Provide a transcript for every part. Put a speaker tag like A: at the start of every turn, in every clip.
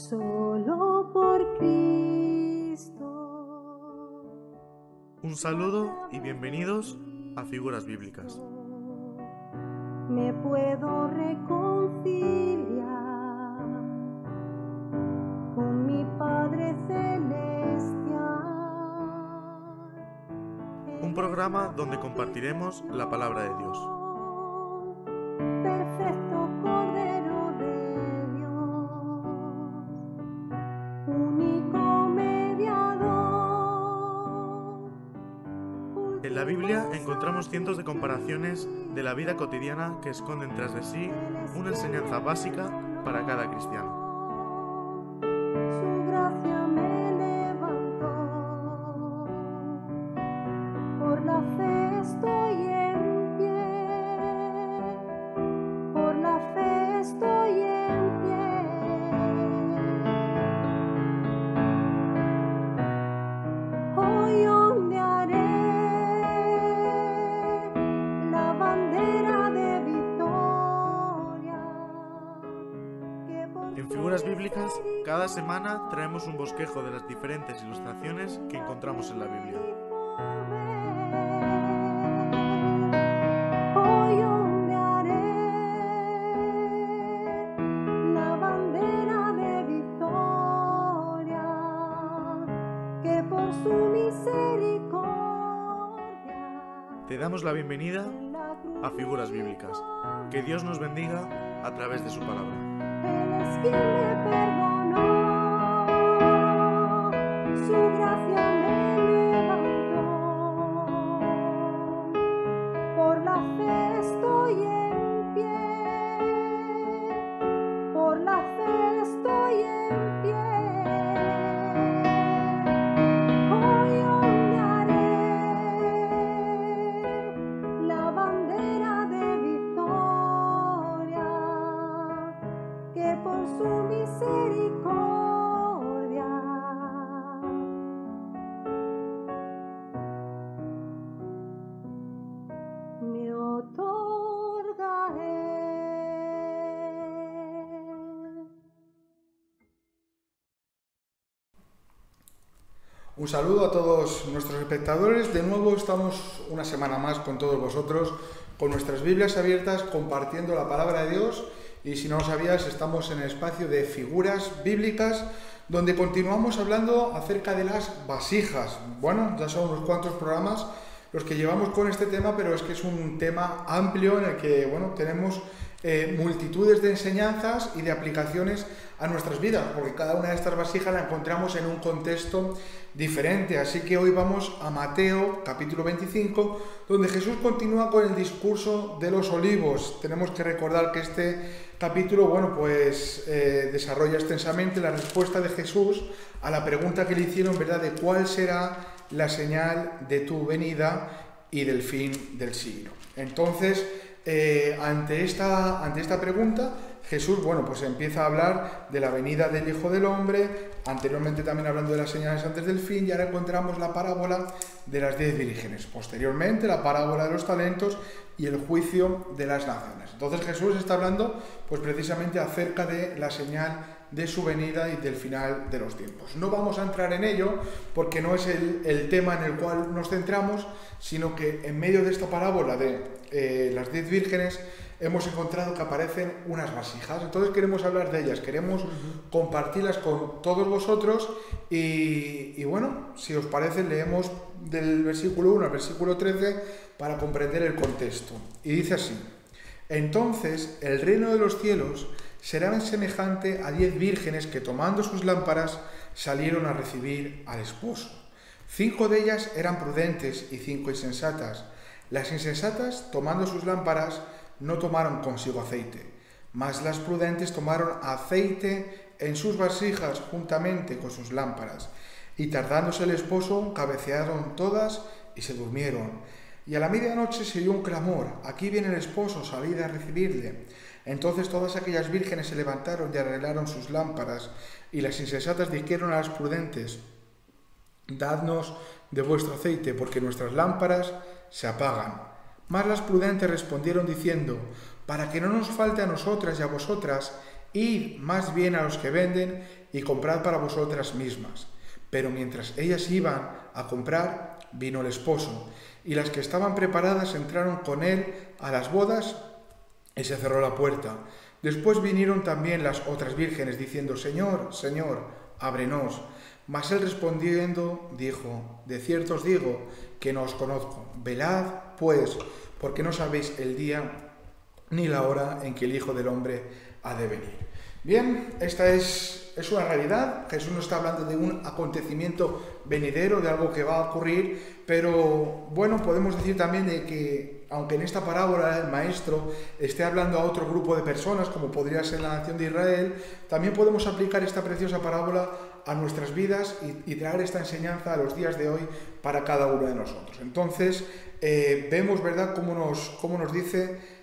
A: solo por Cristo.
B: Un saludo y bienvenidos a Figuras Bíblicas.
A: Me puedo reconciliar con mi Padre Celestial.
B: Un programa donde compartiremos la palabra de Dios.
A: Perfecto Cordero de Dios, único mediador.
B: En la Biblia encontramos cientos de comparaciones de la vida cotidiana que esconden tras de sí una enseñanza básica para cada cristiano.
A: Su gracia me levantó, por la fe estoy en pie, por la fe estoy en pie. Hoy ondearé la bandera de victoria.
B: En Figuras Bíblicas, cada semana traemos un bosquejo de las diferentes ilustraciones que encontramos en la Biblia.
A: Hoy ondearé la bandera de victoria, que por su misericordia
B: Te damos la bienvenida a Figuras Bíblicas. Que Dios nos bendiga a través de su palabra.
A: Él es quien me perdonó, su gracia me levantó, por la fe estoy en pie, por la fe estoy en pie. Hoy ondearé la bandera de victoria, que por su misericordia me otorga Él.
C: Un saludo a todos nuestros espectadores. De nuevo estamos una semana más con todos vosotros, con nuestras Biblias abiertas, compartiendo la palabra de Dios. Y si no lo sabías, estamos en el espacio de Figuras Bíblicas, donde continuamos hablando acerca de las vasijas. Bueno, ya son unos cuantos programas los que llevamos con este tema, pero es que es un tema amplio en el que, bueno, tenemos multitudes de enseñanzas y de aplicaciones a nuestras vidas, porque cada una de estas vasijas la encontramos en un contexto diferente. Así que hoy vamos a Mateo capítulo 25, donde Jesús continúa con el discurso de los olivos. Tenemos que recordar que este capítulo, bueno, pues desarrolla extensamente la respuesta de Jesús a la pregunta que le hicieron, ¿verdad?, de cuál será la señal de tu venida y del fin del siglo. Entonces, ante esta pregunta, Jesús, bueno, pues empieza a hablar de la venida del Hijo del Hombre, anteriormente también hablando de las señales antes del fin, y ahora encontramos la parábola de las 10 vírgenes, posteriormente la parábola de los talentos y el juicio de las naciones. Entonces Jesús está hablando pues precisamente acerca de la señal de su venida y del final de los tiempos. No vamos a entrar en ello porque no es el tema en el cual nos centramos, sino que en medio de esta parábola de las 10 vírgenes hemos encontrado que aparecen unas vasijas. Entonces queremos hablar de ellas, queremos compartirlas con todos vosotros y bueno, si os parece, leemos del versículo 1 al versículo 13 para comprender el contexto. Y dice así: entonces el reino de los cielos será semejante a 10 vírgenes que, tomando sus lámparas, salieron a recibir al esposo. 5 de ellas eran prudentes y 5 insensatas. Las insensatas, tomando sus lámparas, no tomaron consigo aceite, mas las prudentes tomaron aceite en sus vasijas juntamente con sus lámparas. Y tardándose el esposo, cabecearon todas y se durmieron. Y a la medianoche se oyó un clamor: aquí viene el esposo, salid a recibirle. Entonces todas aquellas vírgenes se levantaron y arreglaron sus lámparas, y las insensatas dijeron a las prudentes: dadnos de vuestro aceite, porque nuestras lámparas se apagan. Mas las prudentes respondieron diciendo: para que no nos falte a nosotras y a vosotras, id más bien a los que venden y comprad para vosotras mismas. Pero mientras ellas iban a comprar, vino el esposo, y las que estaban preparadas entraron con él a las bodas y se cerró la puerta. Después vinieron también las otras vírgenes, diciendo: Señor, Señor, ábrenos. Mas él respondiendo dijo: de cierto os digo que no os conozco. Velad, pues, porque no sabéis el día ni la hora en que el Hijo del Hombre ha de venir. Bien, esta es una realidad. Jesús nos está hablando de un acontecimiento venidero, de algo que va a ocurrir, pero bueno, podemos decir también de que, aunque en esta parábola el maestro esté hablando a otro grupo de personas, como podría ser la nación de Israel, también podemos aplicar esta preciosa parábola a nuestras vidas y traer esta enseñanza a los días de hoy para cada uno de nosotros. Entonces, vemos, ¿verdad?, cómo nos dice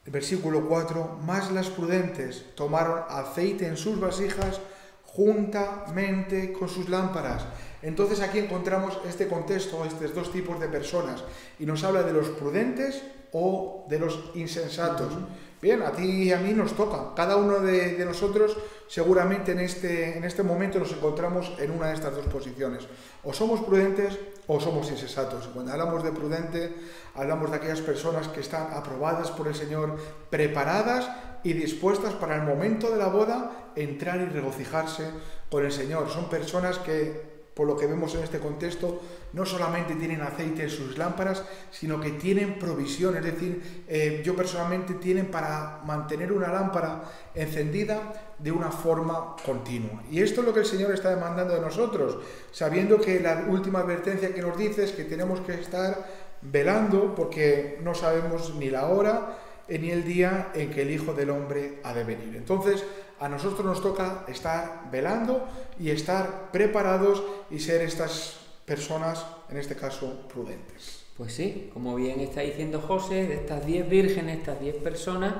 C: el versículo 4, más las prudentes tomaron aceite en sus vasijas juntamente con sus lámparas. Entonces aquí encontramos este contexto, estos dos tipos de personas, y nos habla de los prudentes o de los insensatos. Bien, a ti y a mí nos toca. Cada uno de nosotros seguramente en este momento nos encontramos en una de estas dos posiciones. O somos prudentes o somos insensatos. Cuando hablamos de prudente, hablamos de aquellas personas que están aprobadas por el Señor, preparadas y dispuestas para el momento de la boda entrar y regocijarse con el Señor. Son personas que, por lo que vemos en este contexto, no solamente tienen aceite en sus lámparas, sino que tienen provisión, es decir, yo personalmente tienen para mantener una lámpara encendida de una forma continua. Y esto es lo que el Señor está demandando de nosotros, sabiendo que la última advertencia que nos dice es que tenemos que estar velando, porque no sabemos ni la hora ni el día en que el Hijo del Hombre ha de venir. Entonces, a nosotros nos toca estar velando y estar preparados y ser estas personas, en este caso, prudentes.
D: Pues sí, como bien está diciendo José, de estas 10 vírgenes, estas 10 personas,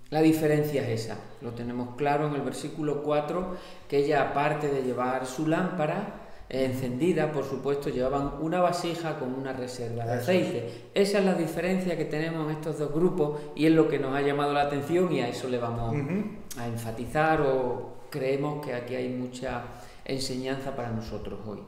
D: la diferencia es esa. Lo tenemos claro en el versículo 4, que ella, aparte de llevar su lámpara encendida, por supuesto, llevaban una vasija con una reserva de aceite. Esa es la diferencia que tenemos en estos dos grupos y es lo que nos ha llamado la atención, y a eso le vamos a enfatizar, o creemos que aquí hay mucha enseñanza para nosotros hoy.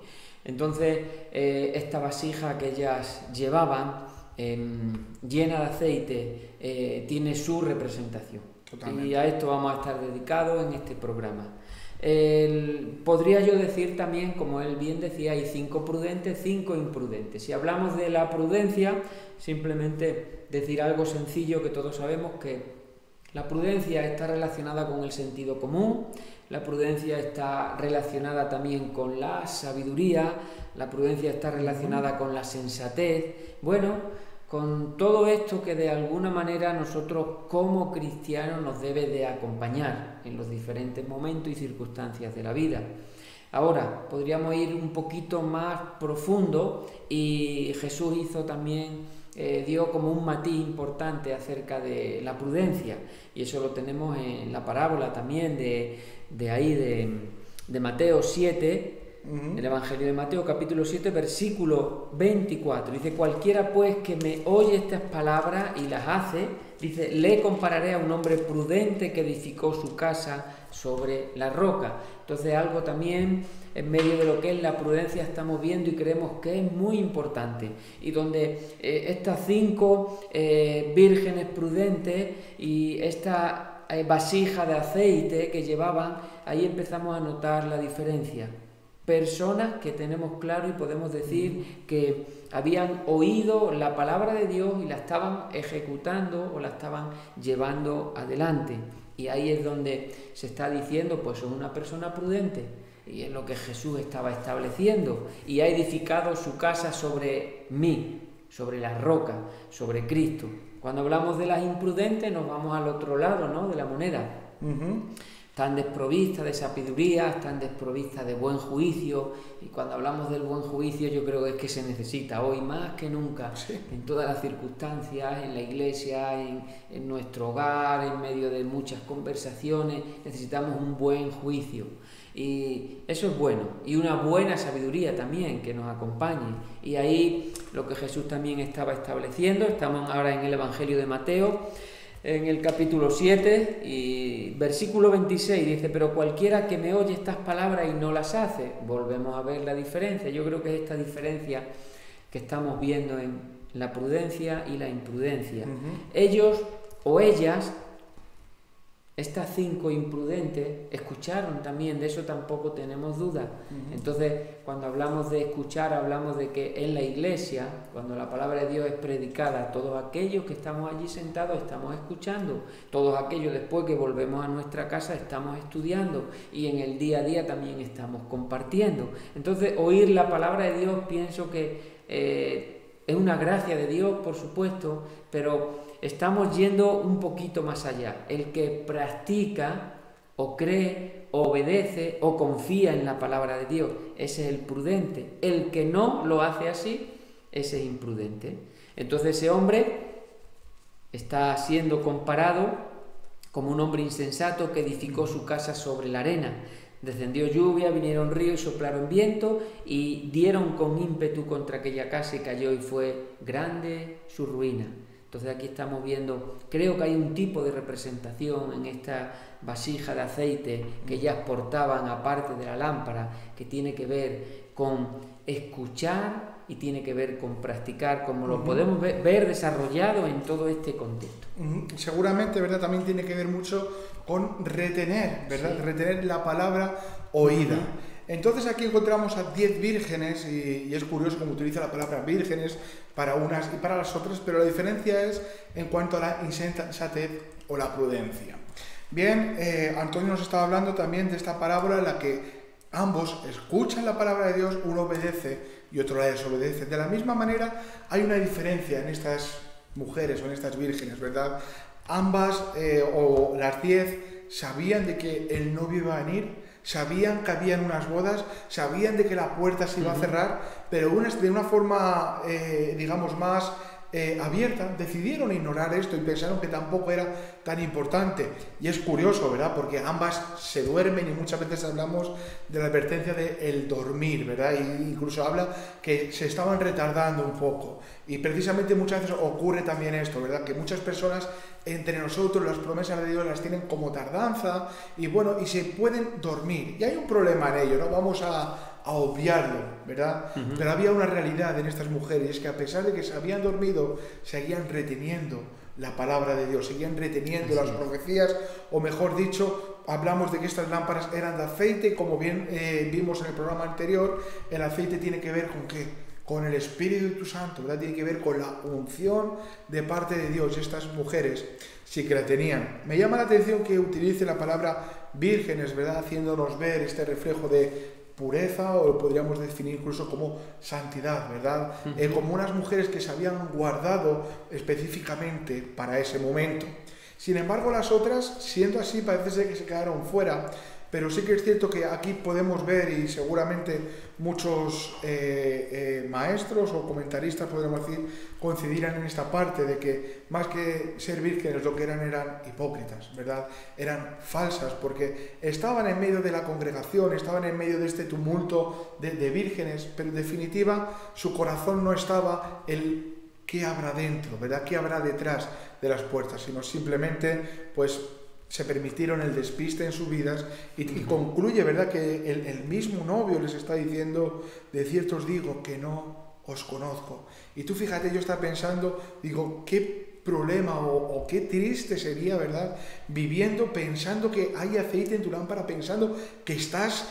D: Entonces, esta vasija que ellas llevaban, llena de aceite, tiene su representación. Totalmente. Y a esto vamos a estar dedicados en este programa. Podría yo decir también, como él bien decía, hay 5 prudentes, 5 imprudentes. Si hablamos de la prudencia, simplemente decir algo sencillo que todos sabemos, que la prudencia está relacionada con el sentido común, la prudencia está relacionada también con la sabiduría, la prudencia está relacionada con la sensatez. Bueno, con todo esto que de alguna manera nosotros como cristianos nos debe de acompañar en los diferentes momentos y circunstancias de la vida. Ahora, podríamos ir un poquito más profundo, y Jesús hizo también, dio como un matiz importante acerca de la prudencia, y eso lo tenemos en la parábola también de Mateo 7, el Evangelio de Mateo, capítulo 7, versículo 24. Dice: cualquiera pues que me oye estas palabras y las hace, dice, le compararé a un hombre prudente que edificó su casa sobre la roca. Entonces, algo también en medio de lo que es la prudencia estamos viendo y creemos que es muy importante, y donde estas 5 vírgenes prudentes y esta vasija de aceite que llevaban, ahí empezamos a notar la diferencia. Personas que tenemos claro y podemos decir que habían oído la palabra de Dios y la estaban ejecutando o la estaban llevando adelante. Y ahí es donde se está diciendo, pues son una persona prudente, y es lo que Jesús estaba estableciendo, y ha edificado su casa sobre mí, sobre la roca, sobre Cristo. Cuando hablamos de las imprudentes nos vamos al otro lado, ¿no?, de la moneda. Están desprovistas de sabiduría, están desprovistas de buen juicio, y cuando hablamos del buen juicio yo creo que es que se necesita hoy más que nunca, en todas las circunstancias, en la iglesia, en nuestro hogar, en medio de muchas conversaciones, necesitamos un buen juicio, y eso es bueno, y una buena sabiduría también que nos acompañe. Y ahí lo que Jesús también estaba estableciendo, estamos ahora en el Evangelio de Mateo, en el capítulo 7 y versículo 26 dice: pero cualquiera que me oye estas palabras y no las hace. Volvemos a ver la diferencia. Yo creo que es esta diferencia que estamos viendo en la prudencia y la imprudencia. Ellos o ellas, estas 5 imprudentes, escucharon también, de eso tampoco tenemos duda. Entonces, cuando hablamos de escuchar, hablamos de que en la iglesia, cuando la palabra de Dios es predicada, todos aquellos que estamos allí sentados estamos escuchando, todos aquellos después que volvemos a nuestra casa estamos estudiando, y en el día a día también estamos compartiendo. Entonces, oír la palabra de Dios, pienso que es una gracia de Dios, por supuesto, pero estamos yendo un poquito más allá. El que practica o cree, o obedece o confía en la palabra de Dios, ese es el prudente. El que no lo hace así, ese es imprudente. Entonces ese hombre está siendo comparado como un hombre insensato que edificó su casa sobre la arena. Descendió lluvia, vinieron ríos y soplaron viento y dieron con ímpetu contra aquella casa y cayó, y fue grande su ruina. Entonces aquí estamos viendo, creo que hay un tipo de representación en esta vasija de aceite que ellas portaban aparte de la lámpara, que tiene que ver con escuchar y tiene que ver con practicar, como lo podemos ver desarrollado en todo este contexto.
C: Seguramente, ¿verdad? También tiene que ver mucho con retener, ¿verdad?
D: Sí.
C: Retener la palabra oída. Entonces aquí encontramos a 10 vírgenes y es curioso cómo utiliza la palabra vírgenes para unas y para las otras, pero la diferencia es en cuanto a la insensatez o la prudencia. Bien, Antonio nos estaba hablando también de esta parábola en la que ambos escuchan la palabra de Dios, uno obedece y otro la desobedece. De la misma manera hay una diferencia en estas mujeres o en estas vírgenes, ¿verdad? Ambas, o las 10, sabían de que el novio iba a venir, sabían que habían unas bodas, sabían de que la puerta se iba a cerrar, pero unas de una forma, digamos, más abierta, decidieron ignorar esto y pensaron que tampoco era tan importante. Y es curioso, ¿verdad? Porque ambas se duermen y muchas veces hablamos de la advertencia de el dormir, ¿verdad? E incluso habla que se estaban retardando un poco. Y precisamente muchas veces ocurre también esto, ¿verdad? Que muchas personas entre nosotros las promesas de Dios las tienen como tardanza y bueno, y se pueden dormir. Y hay un problema en ello, no vamos a obviarlo, ¿verdad? Pero había una realidad en estas mujeres, es que a pesar de que se habían dormido, seguían reteniendo la palabra de Dios, seguían reteniendo las profecías, o mejor dicho, hablamos de que estas lámparas eran de aceite, como bien vimos en el programa anterior. El aceite tiene que ver con ¿qué? Con el Espíritu Santo, ¿verdad? Tiene que ver con la unción de parte de Dios. Estas mujeres sí que la tenían. Me llama la atención que utilice la palabra vírgenes, ¿verdad? Haciéndonos ver este reflejo de pureza, o lo podríamos definir incluso como santidad, ¿verdad? Como unas mujeres que se habían guardado específicamente para ese momento. Sin embargo, las otras, siendo así, parece ser que se quedaron fuera. Pero sí que es cierto que aquí podemos ver, y seguramente muchos maestros o comentaristas, podríamos decir, coincidirán en esta parte de que más que ser vírgenes lo que eran hipócritas, ¿verdad? Eran falsas, porque estaban en medio de la congregación, estaban en medio de este tumulto de vírgenes, pero en definitiva su corazón no estaba el qué habrá dentro, ¿verdad? ¿Qué habrá detrás de las puertas? Sino simplemente, pues, se permitieron el despiste en sus vidas y concluye, ¿verdad?, que el mismo novio les está diciendo: de cierto os digo que no os conozco. Y tú fíjate, yo estaba pensando, digo, qué problema o qué triste sería, ¿verdad?, viviendo pensando que hay aceite en tu lámpara, pensando que estás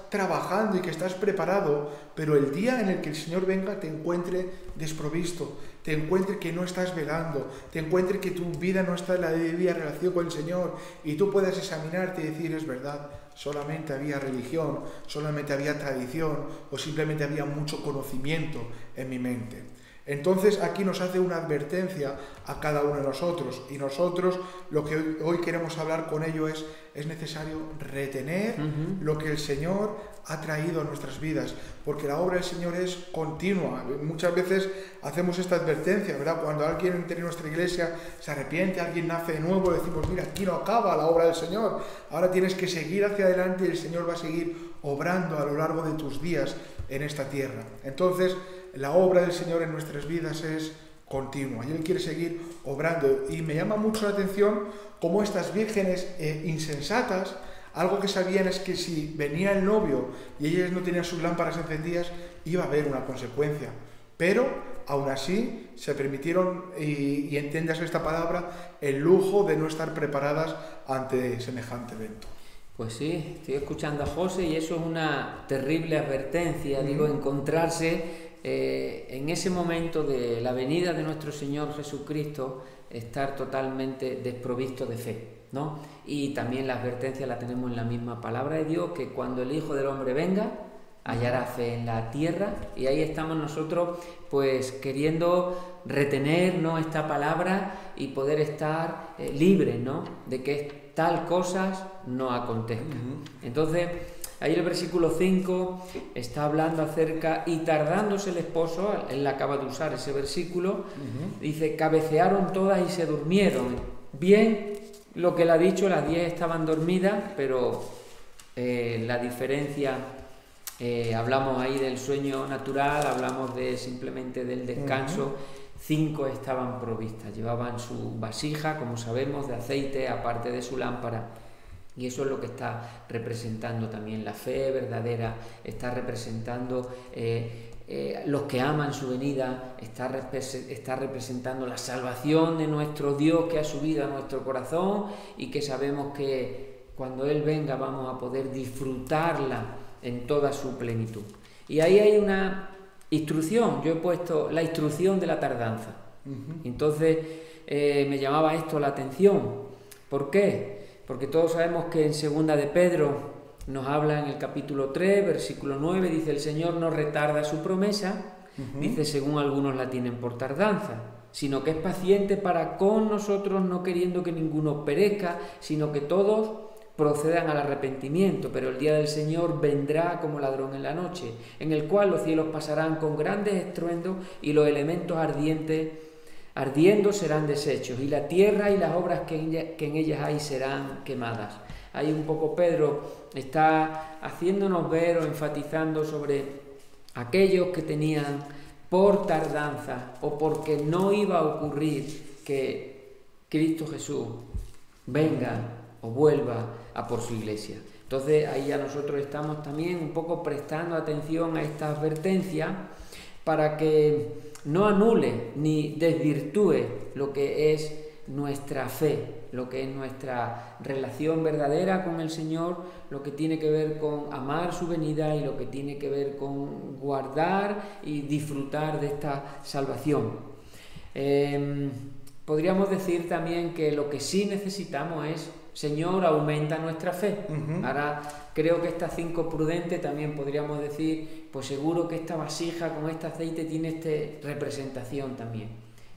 C: trabajando y que estás preparado, pero el día en el que el Señor venga te encuentre desprovisto, te encuentre que no estás velando, te encuentre que tu vida no está en la debida relación con el Señor, y tú puedas examinarte y decir: es verdad, solamente había religión, solamente había tradición, o simplemente había mucho conocimiento en mi mente. Entonces aquí nos hace una advertencia a cada uno de nosotros, y nosotros lo que hoy queremos hablar con ello es necesario retener lo que el Señor ha traído a nuestras vidas, porque la obra del Señor es continua. Muchas veces hacemos esta advertencia, ¿verdad? Cuando alguien entre nuestra iglesia se arrepiente, alguien nace de nuevo, decimos: mira, aquí no acaba la obra del Señor, ahora tienes que seguir hacia adelante y el Señor va a seguir obrando a lo largo de tus días en esta tierra. Entonces, la obra del Señor en nuestras vidas es continua y Él quiere seguir obrando. Y me llama mucho la atención cómo estas vírgenes insensatas, algo que sabían es que si venía el novio y ellas no tenían sus lámparas encendidas, iba a haber una consecuencia. Pero aún así se permitieron, y entiéndase esta palabra, el lujo de no estar preparadas ante semejante evento.
D: Pues sí, estoy escuchando a José y eso es una terrible advertencia, digo, encontrarse en ese momento de la venida de nuestro Señor Jesucristo, estar totalmente desprovisto de fe, ¿no? Y también la advertencia la tenemos en la misma palabra de Dios, que cuando el Hijo del Hombre venga, hallará fe en la tierra, y ahí estamos nosotros pues queriendo retener, ¿no?, esta palabra y poder estar libres, ¿no?, de que tal cosas no acontezcan. Entonces, ahí el versículo 5 está hablando acerca, y tardándose el esposo, él acaba de usar ese versículo, dice, cabecearon todas y se durmieron. Bien, lo que él ha dicho, las 10 estaban dormidas, pero la diferencia, hablamos ahí del sueño natural, hablamos de simplemente del descanso. 5 estaban provistas, llevaban su vasija, como sabemos, de aceite, aparte de su lámpara, y eso es lo que está representando también la fe verdadera, está representando los que aman su venida, está representando la salvación de nuestro Dios que ha subido a nuestro corazón y que sabemos que cuando Él venga vamos a poder disfrutarla en toda su plenitud. Y ahí hay una instrucción, yo he puesto la instrucción de la tardanza. Entonces me llamaba esto la atención. ¿Por qué? Porque todos sabemos que en segunda de Pedro nos habla en el capítulo 3, versículo 9, dice, el Señor no retarda su promesa, dice, según algunos la tienen por tardanza, sino que es paciente para con nosotros, no queriendo que ninguno perezca, sino que todos procedan al arrepentimiento. Pero el día del Señor vendrá como ladrón en la noche, en el cual los cielos pasarán con grandes estruendos y los elementos ardiendo serán deshechos, y la tierra y las obras que en ellas hay serán quemadas. Ahí un poco Pedro está haciéndonos ver o enfatizando sobre aquellos que tenían por tardanza o porque no iba a ocurrir que Cristo Jesús venga o vuelva a por su iglesia. Entonces ahí ya nosotros estamos también un poco prestando atención a esta advertencia para que no anule ni desvirtúe lo que es nuestra fe, lo que es nuestra relación verdadera con el Señor, lo que tiene que ver con amar su venida y lo que tiene que ver con guardar y disfrutar de esta salvación. Podríamos decir también que lo que sí necesitamos es, Señor, aumenta nuestra fe. Ahora creo que esta 5 prudente también podríamos decir, pues seguro que esta vasija con este aceite tiene esta representación también,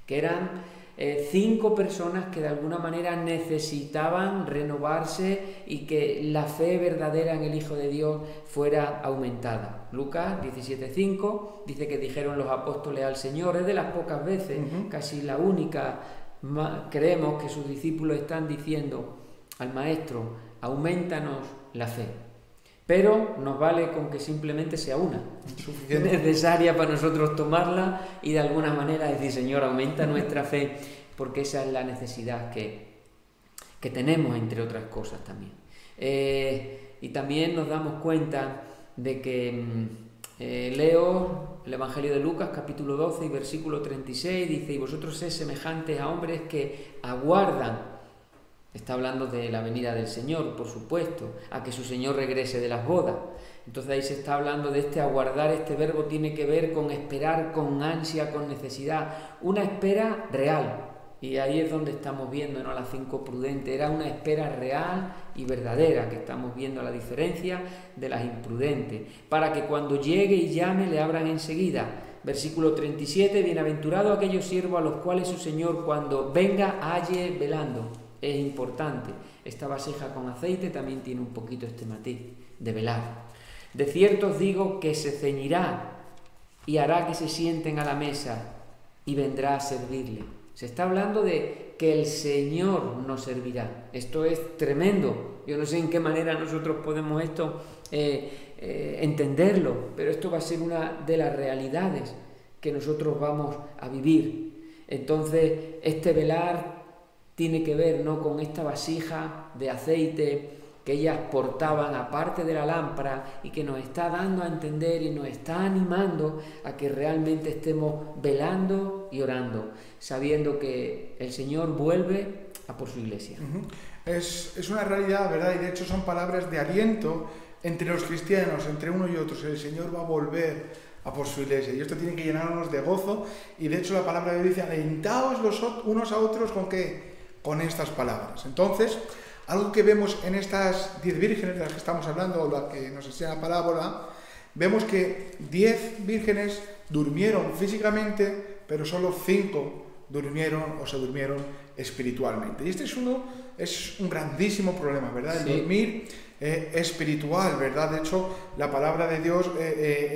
D: que eran 5 personas que de alguna manera necesitaban renovarse y que la fe verdadera en el Hijo de Dios fuera aumentada. Lucas 17:5 dice que dijeron los apóstoles al Señor, es de las pocas veces, casi la única, creemos que sus discípulos están diciendo al Maestro, aumentanos la fe. Pero nos vale con que simplemente sea una, necesaria para nosotros tomarla y de alguna manera decir, Señor, aumenta nuestra fe, porque esa es la necesidad que tenemos, entre otras cosas también. Y también nos damos cuenta de que leo el Evangelio de Lucas, capítulo 12 y versículo 36, dice, y vosotros sed semejantes a hombres que aguardan. Está hablando de la venida del Señor, por supuesto, a que su Señor regrese de las bodas. Entonces ahí se está hablando de este aguardar, este verbo tiene que ver con esperar, con ansia, con necesidad, una espera real. Y ahí es donde estamos viendo, ¿no?, las 5 prudentes, era una espera real y verdadera, que estamos viendo la diferencia de las imprudentes, para que cuando llegue y llame le abran enseguida. Versículo 37, bienaventurado aquellos siervos a los cuales su Señor cuando venga halle velando. Es importante, esta vasija con aceite también tiene un poquito este matiz de velar. De cierto os digo que se ceñirá y hará que se sienten a la mesa y vendrá a servirle. Se está hablando de que el Señor nos servirá. Esto es tremendo. Yo no sé en qué manera nosotros podemos esto entenderlo, pero esto va a ser una de las realidades que nosotros vamos a vivir. Entonces, este velar tiene que ver, ¿no?, con esta vasija de aceite que ellas portaban aparte de la lámpara y que nos está dando a entender y nos está animando a que realmente estemos velando y orando, sabiendo que el Señor vuelve a por su iglesia.
C: Es una realidad, ¿verdad? Y de hecho son palabras de aliento entre los cristianos, entre uno y otro. El Señor va a volver a por su iglesia. Y esto tiene que llenarnos de gozo. Y de hecho la palabra de Dios dice, alentaos los unos a otros ¿con qué? Con estas palabras. Entonces, algo que vemos en estas 10 vírgenes de las que estamos hablando, o la que nos enseña la parábola, vemos que 10 vírgenes durmieron físicamente, pero solo 5 durmieron o se durmieron espiritualmente. Y este es un grandísimo problema, ¿verdad? El dormir espiritual, ¿verdad? De hecho, la palabra de Dios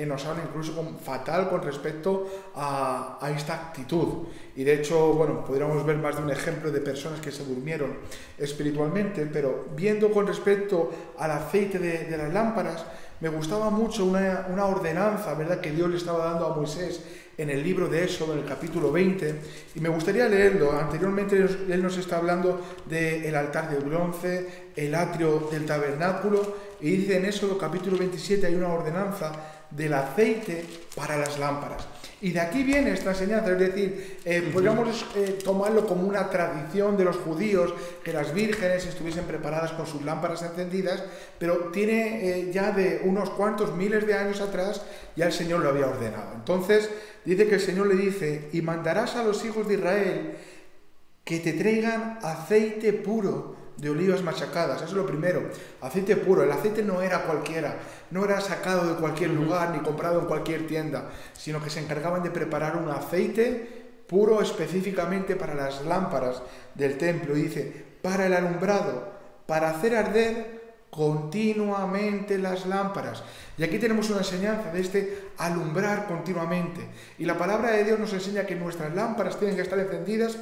C: nos habla incluso fatal con respecto a esta actitud. Y de hecho, bueno, podríamos ver más de un ejemplo de personas que se durmieron espiritualmente, pero viendo con respecto al aceite de las lámparas, me gustaba mucho una ordenanza, ¿verdad?, que Dios le estaba dando a Moisés en el libro de Éxodo, en el capítulo 20, y me gustaría leerlo. Anteriormente él nos está hablando del altar de bronce, el atrio del tabernáculo, y dice en Éxodo capítulo 27 hay una ordenanza del aceite para las lámparas. Y de aquí viene esta enseñanza, es decir, podríamos tomarlo como una tradición de los judíos, que las vírgenes estuviesen preparadas con sus lámparas encendidas, pero tiene ya de unos cuantos miles de años atrás, ya el Señor lo había ordenado. Entonces, dice que el Señor le dice, y mandarás a los hijos de Israel que te traigan aceite puro de olivas machacadas. Eso es lo primero, aceite puro. El aceite no era cualquiera, no era sacado de cualquier lugar ni comprado en cualquier tienda, sino que se encargaban de preparar un aceite puro específicamente para las lámparas del templo. Y dice, para el alumbrado, para hacer arder continuamente las lámparas. Y aquí tenemos una enseñanza de este alumbrar continuamente. Y la palabra de Dios nos enseña que nuestras lámparas tienen que estar encendidas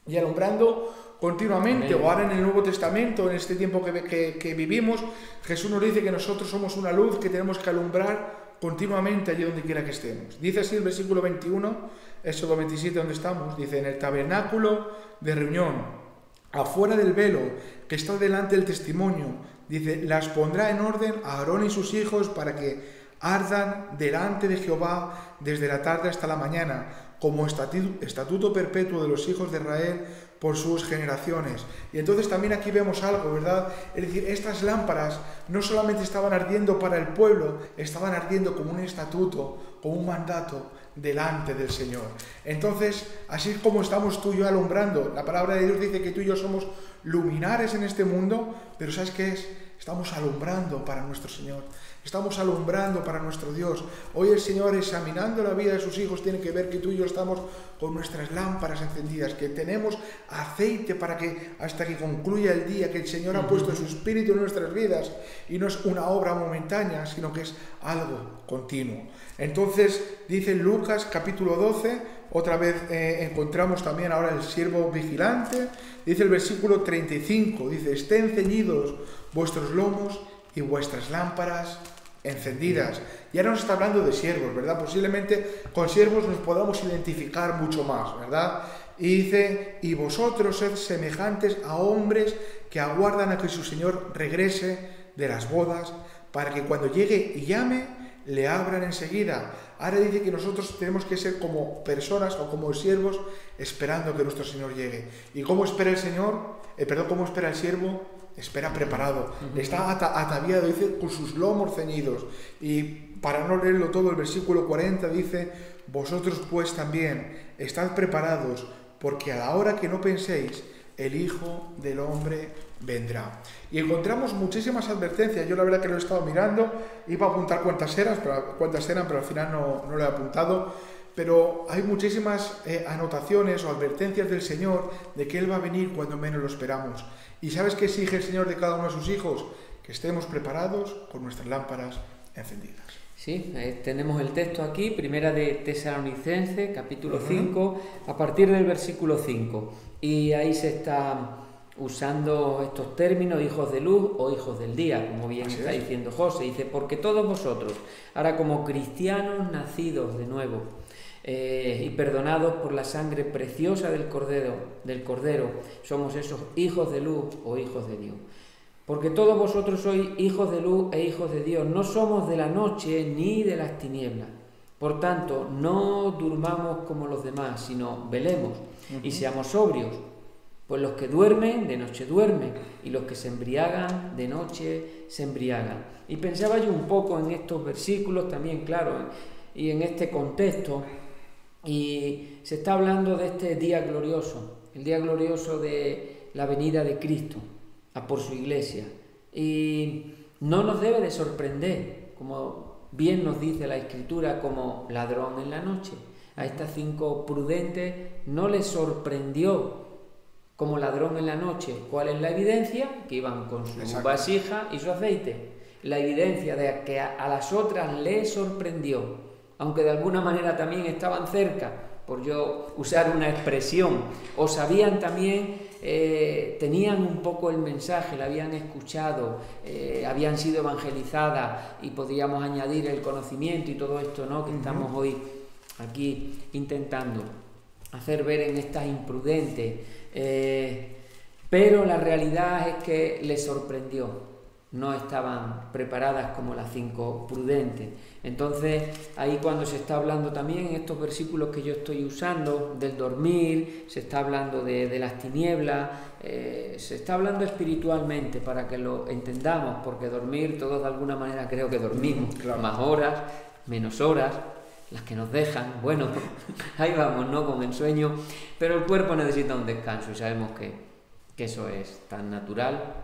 C: y alumbrando continuamente. O ahora en el Nuevo Testamento, en este tiempo que vivimos, Jesús nos dice que nosotros somos una luz que tenemos que alumbrar continuamente allí donde quiera que estemos. Dice así el versículo 21, Éxodo 27 donde estamos, dice, en el tabernáculo de reunión, afuera del velo que está delante del testimonio, dice, las pondrá en orden a Aarón y sus hijos para que ardan delante de Jehová desde la tarde hasta la mañana, como estatuto perpetuo de los hijos de Israel por sus generaciones. Y entonces también aquí vemos algo, ¿verdad? Es decir, estas lámparas no solamente estaban ardiendo para el pueblo, estaban ardiendo como un estatuto, como un mandato delante del Señor. Entonces, así como estamos tú y yo alumbrando, la palabra de Dios dice que tú y yo somos luminares en este mundo, pero ¿sabes qué es? Estamos alumbrando para nuestro Señor. Estamos alumbrando para nuestro Dios. Hoy el Señor, examinando la vida de sus hijos, tiene que ver que tú y yo estamos con nuestras lámparas encendidas, que tenemos aceite para que hasta que concluya el día, que el Señor ha puesto su espíritu en nuestras vidas, y no es una obra momentánea, sino que es algo continuo. Entonces, dice en Lucas capítulo 12, otra vez encontramos también ahora el siervo vigilante, dice el versículo 35, dice, estén ceñidos vuestros lomos y vuestras lámparas encendidas. Y ahora nos está hablando de siervos, ¿verdad? Posiblemente con siervos nos podamos identificar mucho más, ¿verdad? Y dice, y vosotros sed semejantes a hombres que aguardan a que su Señor regrese de las bodas, para que cuando llegue y llame, le abran enseguida. Ahora dice que nosotros tenemos que ser como personas o como siervos esperando que nuestro Señor llegue. ¿Y cómo espera el Señor? ¿Cómo espera el siervo? Espera preparado, está ataviado, dice, con sus lomos ceñidos. Y para no leerlo todo, el versículo 40 dice, vosotros pues también estad preparados, porque a la hora que no penséis, el Hijo del Hombre vendrá. Y encontramos muchísimas advertencias. Yo la verdad que lo he estado mirando, iba a apuntar cuántas eran, pero al final no lo he apuntado. Pero hay muchísimas anotaciones o advertencias del Señor de que Él va a venir cuando menos lo esperamos. ¿Y sabes qué exige el Señor de cada uno de sus hijos? Que estemos preparados con nuestras lámparas encendidas.
D: Sí, tenemos el texto aquí, primera de Tesalonicenses, capítulo 5, a partir del versículo 5. Y ahí se está usando estos términos, hijos de luz o hijos del día, como bien está diciendo José. Dice, porque todos vosotros, ahora como cristianos nacidos de nuevo, y perdonados por la sangre preciosa del Cordero, somos esos hijos de luz o hijos de Dios. Porque todos vosotros sois hijos de luz e hijos de Dios, no somos de la noche ni de las tinieblas. Por tanto, no durmamos como los demás, sino velemos y seamos sobrios. Pues los que duermen, de noche duermen, y los que se embriagan, de noche se embriagan. Y pensaba yo un poco en estos versículos también, claro, y en este contexto, y se está hablando de este día glorioso, el día glorioso de la venida de Cristo a por su iglesia. Y no nos debe de sorprender, como bien nos dice la Escritura, como ladrón en la noche. A estas 5 prudentes no les sorprendió como ladrón en la noche. ¿Cuál es la evidencia? Que iban con su vasija y su aceite. La evidencia de que a las otras les sorprendió, aunque de alguna manera también estaban cerca, por yo usar una expresión, o sabían también, tenían un poco el mensaje, la habían escuchado, habían sido evangelizadas, y podríamos añadir el conocimiento y todo esto, ¿no?, que estamos hoy aquí intentando hacer ver en estas imprudentes, pero la realidad es que les sorprendió. No estaban preparadas como las 5 prudentes. Entonces, ahí cuando se está hablando también en estos versículos que yo estoy usando, del dormir, se está hablando de las tinieblas, se está hablando espiritualmente para que lo entendamos, porque dormir, todos de alguna manera creo que dormimos, claro, más horas, menos horas, las que nos dejan, bueno, ahí vamos, ¿no?, con el sueño, pero el cuerpo necesita un descanso y sabemos que eso es tan natural.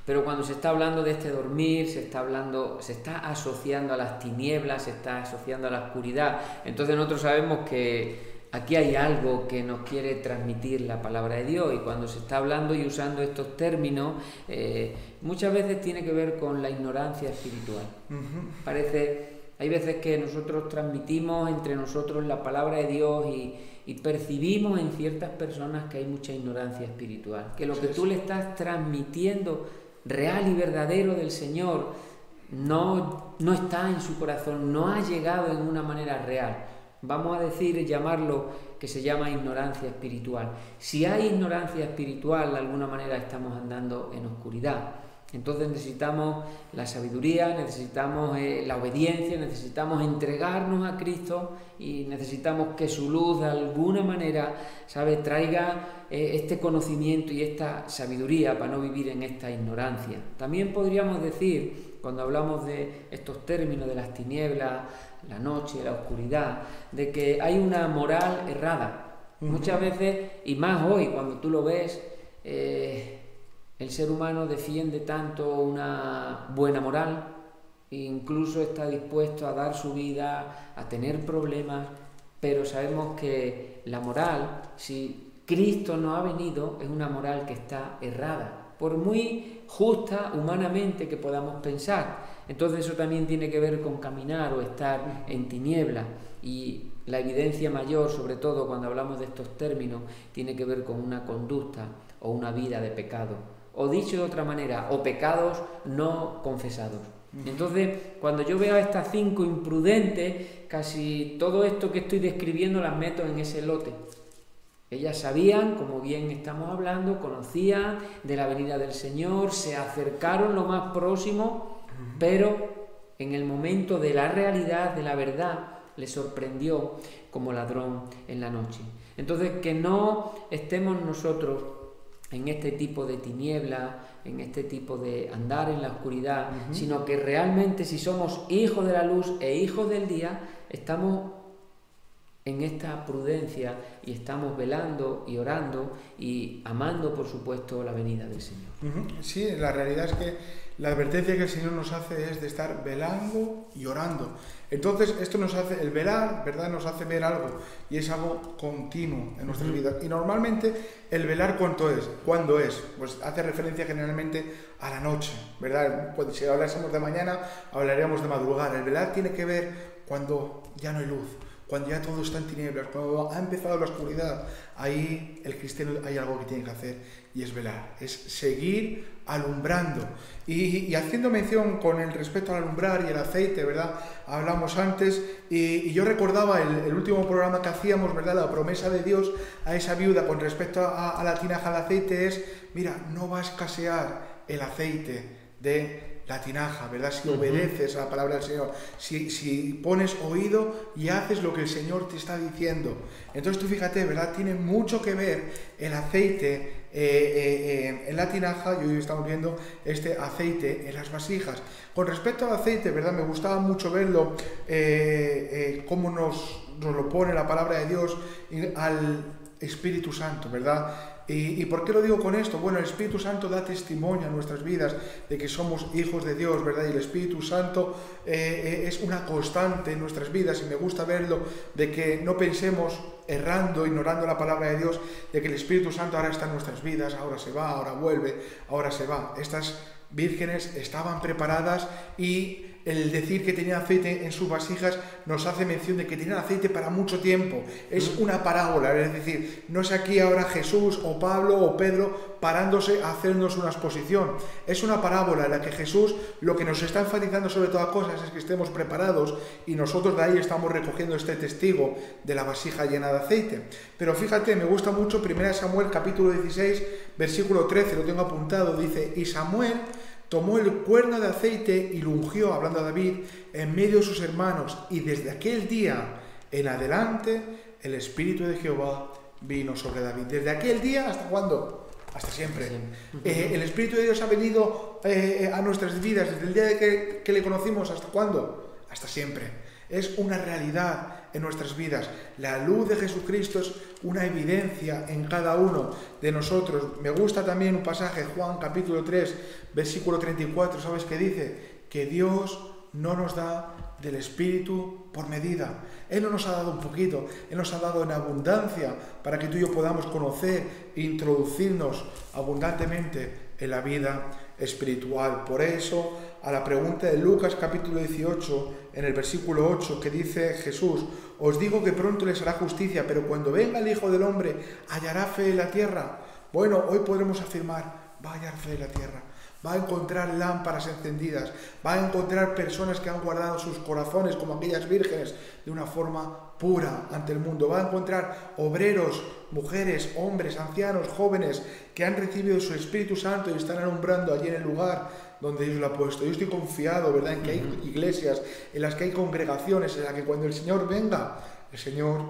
D: Pero cuando se está hablando de este dormir, se está asociando a las tinieblas, se está asociando a la oscuridad. Entonces nosotros sabemos que aquí hay algo que nos quiere transmitir la palabra de Dios, y cuando se está hablando y usando estos términos, muchas veces tiene que ver con la ignorancia espiritual. Hay veces que nosotros transmitimos entre nosotros la palabra de Dios y percibimos en ciertas personas que hay mucha ignorancia espiritual, que lo que tú le estás transmitiendo real y verdadero del Señor no está en su corazón, no ha llegado en una manera real. Vamos a decir, llamarlo, que se llama ignorancia espiritual. Si hay ignorancia espiritual, de alguna manera estamos andando en oscuridad. Entonces necesitamos la sabiduría, necesitamos la obediencia, necesitamos entregarnos a Cristo y necesitamos que su luz de alguna manera, ¿sabe?, traiga este conocimiento y esta sabiduría para no vivir en esta ignorancia. También podríamos decir, cuando hablamos de estos términos de las tinieblas, la noche, la oscuridad, de que hay una moral errada. Muchas veces, y más hoy, cuando tú lo ves, el ser humano defiende tanto una buena moral, e incluso está dispuesto a dar su vida, a tener problemas, pero sabemos que la moral, si Cristo no ha venido, es una moral que está errada, por muy justa humanamente que podamos pensar. Entonces eso también tiene que ver con caminar o estar en tinieblas, y la evidencia mayor, sobre todo cuando hablamos de estos términos, tiene que ver con una conducta o una vida de pecado. O dicho de otra manera, o pecados no confesados. Entonces, cuando yo veo a estas 5 imprudentes, casi todo esto que estoy describiendo las meto en ese lote. Ellas sabían, como bien estamos hablando, conocían de la venida del Señor, se acercaron lo más próximo, pero en el momento de la realidad, de la verdad, les sorprendió como ladrón en la noche. Entonces, que no estemos nosotros en este tipo de tinieblas, en este tipo de andar en la oscuridad, sino que realmente, si somos hijos de la luz e hijos del día, estamos en esta prudencia y estamos velando y orando y amando, por supuesto, la venida del Señor.
C: Sí, la realidad es que la advertencia que el Señor nos hace es de estar velando y orando. Entonces, esto nos hace, el velar, ¿verdad?, nos hace ver algo, y es algo continuo en nuestras vidas. Y normalmente, el velar, ¿cuándo es? Pues hace referencia generalmente a la noche, ¿verdad? Pues si hablásemos de mañana, hablaríamos de madrugar. El velar tiene que ver cuando ya no hay luz, cuando ya todo está en tinieblas, cuando ha empezado la oscuridad, ahí el cristiano hay algo que tiene que hacer y es velar, es seguir alumbrando. Y haciendo mención con el respecto al alumbrar y el aceite, ¿verdad? Hablamos antes y yo recordaba el último programa que hacíamos, ¿verdad? La promesa de Dios a esa viuda con respecto a la tinaja de aceite es, mira, no va a escasear el aceite de la tinaja, ¿verdad? Si obedeces a la palabra del Señor, si pones oído y haces lo que el Señor te está diciendo. Entonces tú fíjate, ¿verdad? Tiene mucho que ver el aceite en la tinaja, y hoy estamos viendo este aceite en las vasijas. Con respecto al aceite, ¿verdad? Me gustaba mucho verlo, cómo nos lo pone la palabra de Dios al Espíritu Santo, ¿verdad? ¿Y por qué lo digo con esto? Bueno, el Espíritu Santo da testimonio a nuestras vidas de que somos hijos de Dios, ¿verdad? Y el Espíritu Santo es una constante en nuestras vidas, y me gusta verlo, de que no pensemos errando, ignorando la palabra de Dios, de que el Espíritu Santo ahora está en nuestras vidas, ahora se va, ahora vuelve, ahora se va. Estas vírgenes estaban preparadas, y el decir que tenían aceite en sus vasijas nos hace mención de que tenían aceite para mucho tiempo. Es una parábola, es decir, no es aquí ahora Jesús o Pablo o Pedro parándose a hacernos una exposición. Es una parábola en la que Jesús lo que nos está enfatizando sobre todas cosas es que estemos preparados, y nosotros de ahí estamos recogiendo este testigo de la vasija llena de aceite. Pero fíjate, me gusta mucho 1 Samuel capítulo 16, versículo 13, lo tengo apuntado, dice: y Samuel tomó el cuerno de aceite y lo ungió, hablando a David, en medio de sus hermanos, y desde aquel día en adelante el Espíritu de Jehová vino sobre David. Desde aquel día, ¿hasta cuándo? Hasta siempre. El Espíritu de Dios ha venido a nuestras vidas desde el día de que le conocimos. ¿Hasta cuándo? Hasta siempre. Es una realidad en nuestras vidas. La luz de Jesucristo es una evidencia en cada uno de nosotros. Me gusta también un pasaje, Juan capítulo 3, versículo 34, ¿sabes qué dice? Que Dios no nos da del Espíritu por medida. Él no nos ha dado un poquito, Él nos ha dado en abundancia para que tú y yo podamos conocer e introducirnos abundantemente en la vida espiritual. Por eso, a la pregunta de Lucas capítulo 18, en el versículo 8, que dice Jesús: os digo que pronto les hará justicia, pero cuando venga el Hijo del Hombre, ¿hallará fe en la tierra? Bueno, hoy podremos afirmar, va a hallar fe en la tierra. Va a encontrar lámparas encendidas, va a encontrar personas que han guardado sus corazones como aquellas vírgenes de una forma pura ante el mundo. Va a encontrar obreros, mujeres, hombres, ancianos, jóvenes que han recibido su Espíritu Santo y están alumbrando allí en el lugar donde Dios lo ha puesto. Yo estoy confiado, ¿verdad?, en que hay iglesias, en las que hay congregaciones, en las que cuando el Señor venga, el Señor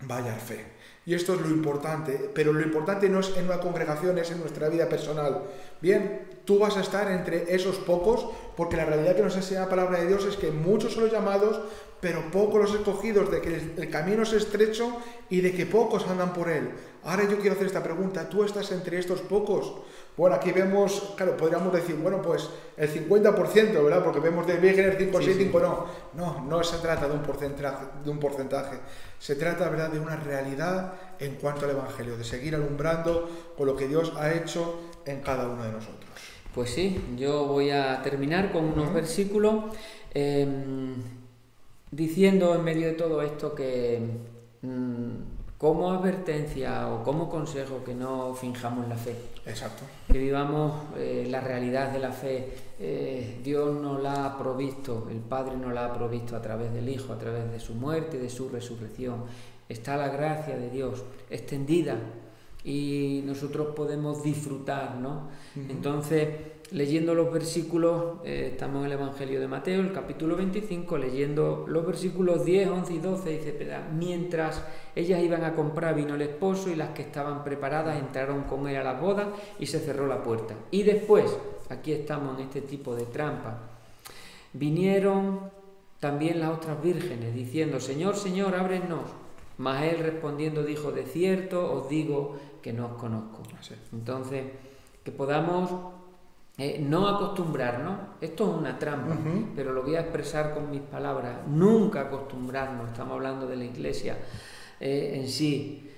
C: va a hallar fe. Y esto es lo importante, pero lo importante no es en una congregación, es en nuestra vida personal. Bien, tú vas a estar entre esos pocos, porque la realidad que nos enseña la palabra de Dios es que muchos son los llamados, pero pocos los escogidos, de que el camino es estrecho y de que pocos andan por él. Ahora yo quiero hacer esta pregunta: ¿tú estás entre estos pocos? Bueno, aquí vemos, claro, podríamos decir, bueno, pues el 50%, ¿verdad? Porque vemos de vírgenes 5 sí, 5 no. No se trata de un porcentaje. Se trata, ¿verdad?, de una realidad en cuanto al Evangelio, de seguir alumbrando con lo que Dios ha hecho en cada uno de nosotros.
D: Pues sí, yo voy a terminar con unos versículos diciendo en medio de todo esto que como advertencia o como consejo que no finjamos la fe.
C: Exacto.
D: Que vivamos la realidad de la fe. Dios nos la ha provisto, el Padre nos la ha provisto a través del Hijo, a través de su muerte y de su resurrección. Está la gracia de Dios extendida y nosotros podemos disfrutar, ¿no? Entonces, leyendo los versículos, estamos en el Evangelio de Mateo, el capítulo 25, leyendo los versículos 10, 11 y 12, dice: mientras ellas iban a comprar vino el esposo y las que estaban preparadas entraron con él a las bodas y se cerró la puerta. Y después, aquí estamos en este tipo de trampa, vinieron también las otras vírgenes diciendo: Señor, Señor, ábrenos. Mas él respondiendo dijo: de cierto os digo que no os conozco. Entonces, que podamos no acostumbrarnos, esto es una trampa, pero lo voy a expresar con mis palabras: nunca acostumbrarnos, estamos hablando de la iglesia en sí,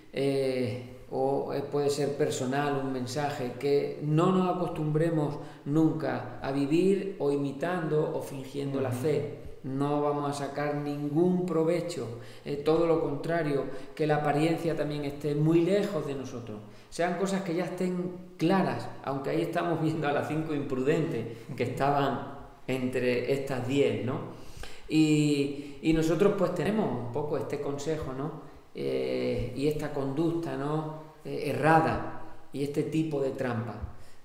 D: o puede ser personal, un mensaje, que no nos acostumbremos nunca a vivir o imitando o fingiendo la fe. no vamos a sacar ningún provecho, todo lo contrario, que la apariencia también esté muy lejos de nosotros. Sean cosas que ya estén claras, aunque ahí estamos viendo a las 5 imprudentes que estaban entre estas 10, ¿no? Y nosotros pues tenemos un poco este consejo, ¿no? Y esta conducta, ¿no? Errada, y este tipo de trampa,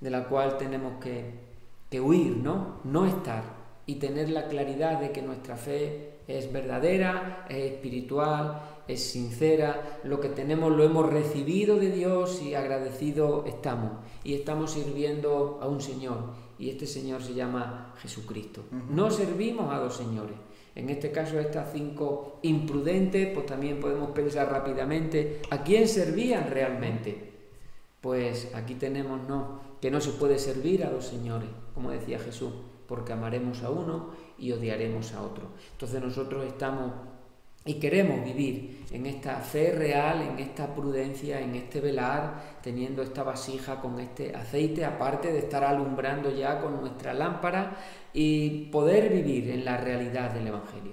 D: de la cual tenemos que huir, ¿no? No estar, y tener la claridad de que nuestra fe es verdadera, es espiritual, es sincera, lo que tenemos lo hemos recibido de Dios y agradecido estamos, y estamos sirviendo a un Señor, y este Señor se llama Jesucristo. No servimos a dos señores. En este caso, estas 5 imprudentes, pues también podemos pensar rápidamente a quién servían realmente. Pues aquí tenemos que no se puede servir a dos señores, como decía Jesús, porque amaremos a uno y odiaremos a otro. Entonces nosotros estamos y queremos vivir en esta fe real, en esta prudencia, en este velar, teniendo esta vasija con este aceite, aparte de estar alumbrando ya con nuestra lámpara y poder vivir en la realidad del Evangelio.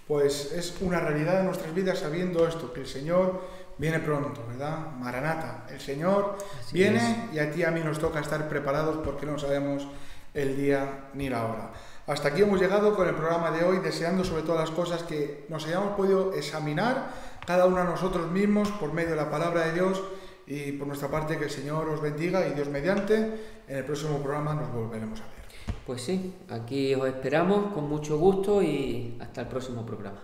C: Pues es una realidad de nuestras vidas sabiendo esto, que el Señor viene pronto, ¿verdad? Maranata, el Señor viene y a ti y a mí nos toca estar preparados porque no sabemos el día ni la hora. Hasta aquí hemos llegado con el programa de hoy, deseando sobre todas las cosas que nos hayamos podido examinar cada uno de nosotros mismos por medio de la palabra de Dios, y por nuestra parte que el Señor os bendiga y Dios mediante, en el próximo programa nos volveremos a ver.
D: Pues sí, aquí os esperamos con mucho gusto y hasta el próximo programa.